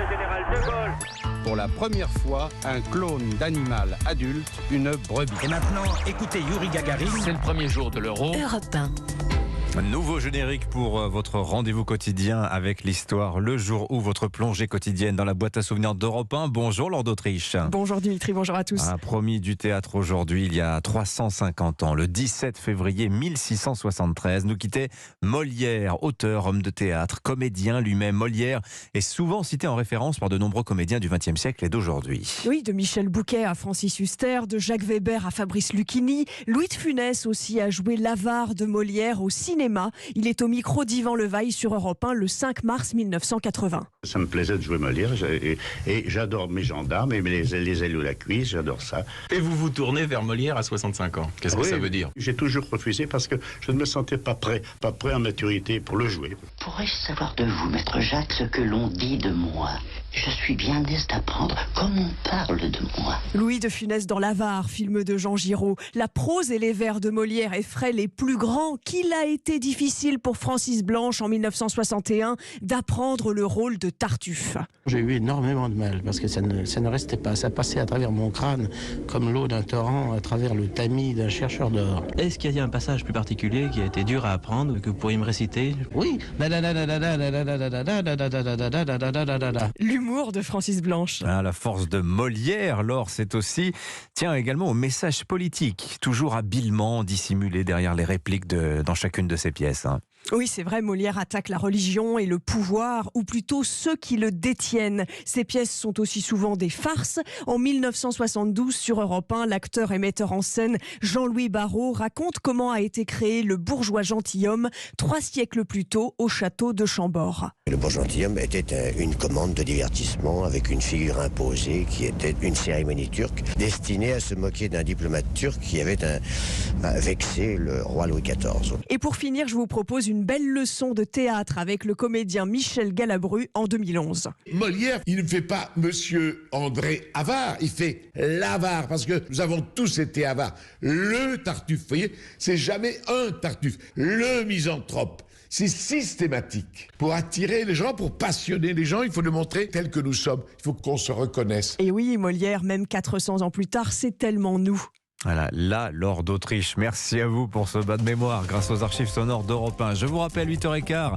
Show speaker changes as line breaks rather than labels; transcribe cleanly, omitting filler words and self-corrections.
général de Gaulle.
Pour la première fois, un clone d'animal adulte, une brebis.
Et maintenant, écoutez Yuri Gagarin.
C'est le premier jour de l'Euro.
Europe 1.
Nouveau générique pour votre rendez-vous quotidien avec l'histoire, le jour où votre plongée quotidienne dans la boîte à souvenirs d'Europe 1. Bonjour Lord d'Autriche.
Bonjour Dimitri, bonjour à tous.
Promis du théâtre aujourd'hui, il y a 350 ans, le 17 février 1673, nous quittait Molière, auteur, homme de théâtre, comédien lui-même. Molière est souvent cité en référence par de nombreux comédiens du XXe siècle et d'aujourd'hui.
Oui, de Michel Bouquet à Francis Huster, de Jacques Weber à Fabrice Lucchini. Louis de Funès aussi a joué l'avare de Molière au cinéma. Il est au micro d'Yvan Levaille sur Europe 1 le 5 mars 1980.
Ça me plaisait de jouer Molière et j'adore mes gendarmes et les ailes ou la cuisse, j'adore ça.
Et vous vous tournez vers Molière à 65 ans. Qu'est-ce que ça veut dire?
J'ai toujours refusé parce que je ne me sentais pas prêt en maturité pour le jouer.
Pourrais-je savoir de vous, maître Jacques, ce que l'on dit de moi? Je suis bien aise d'apprendre comment on parle de moi.
Louis de Funès dans l'avare, film de Jean Giraud. La prose et les vers de Molière effraient les plus grands. Qu'il a été difficile pour Francis Blanche en 1961 d'apprendre le rôle de Tartuffe.
J'ai eu énormément de mal parce que ça ne restait pas. Ça passait à travers mon crâne comme l'eau d'un torrent à travers le tamis d'un chercheur d'or.
Est-ce qu'il y a un passage plus particulier qui a été dur à apprendre que vous pourriez me réciter?
Oui.
L'humour de Francis Blanche.
La force de Molière, Laure, c'est aussi, tient également au message politique, toujours habilement dissimulé derrière les répliques dans chacune de ses pièces.
Oui, c'est vrai, Molière attaque la religion et le pouvoir, ou plutôt ceux qui le détiennent. Ses pièces sont aussi souvent des farces. En 1972, sur Europe 1, l'acteur et metteur en scène Jean-Louis Barrault raconte comment a été créé le bourgeois gentilhomme 3 siècles plus tôt au château de Chambord.
Le bourgeois gentilhomme était une commande de divertissement avec une figure imposée qui était une cérémonie turque destinée à se moquer d'un diplomate turc qui avait vexé le roi Louis XIV.
Et pour finir, je vous propose une belle leçon de théâtre avec le comédien Michel Galabru en 2011.
Molière, il ne fait pas Monsieur André Avare, il fait l'avare, parce que nous avons tous été avares. Le Tartuffe, vous voyez, c'est jamais un Tartuffe, le misanthrope. C'est systématique. Pour attirer les gens, pour passionner les gens, il faut le montrer tel que nous sommes. Il faut qu'on se reconnaisse.
Et oui, Molière, même 400 ans plus tard, c'est tellement nous.
Voilà, la Lord d'Autriche. Merci à vous pour ce bas de mémoire grâce aux archives sonores d'Europe 1. Je vous rappelle 8h15.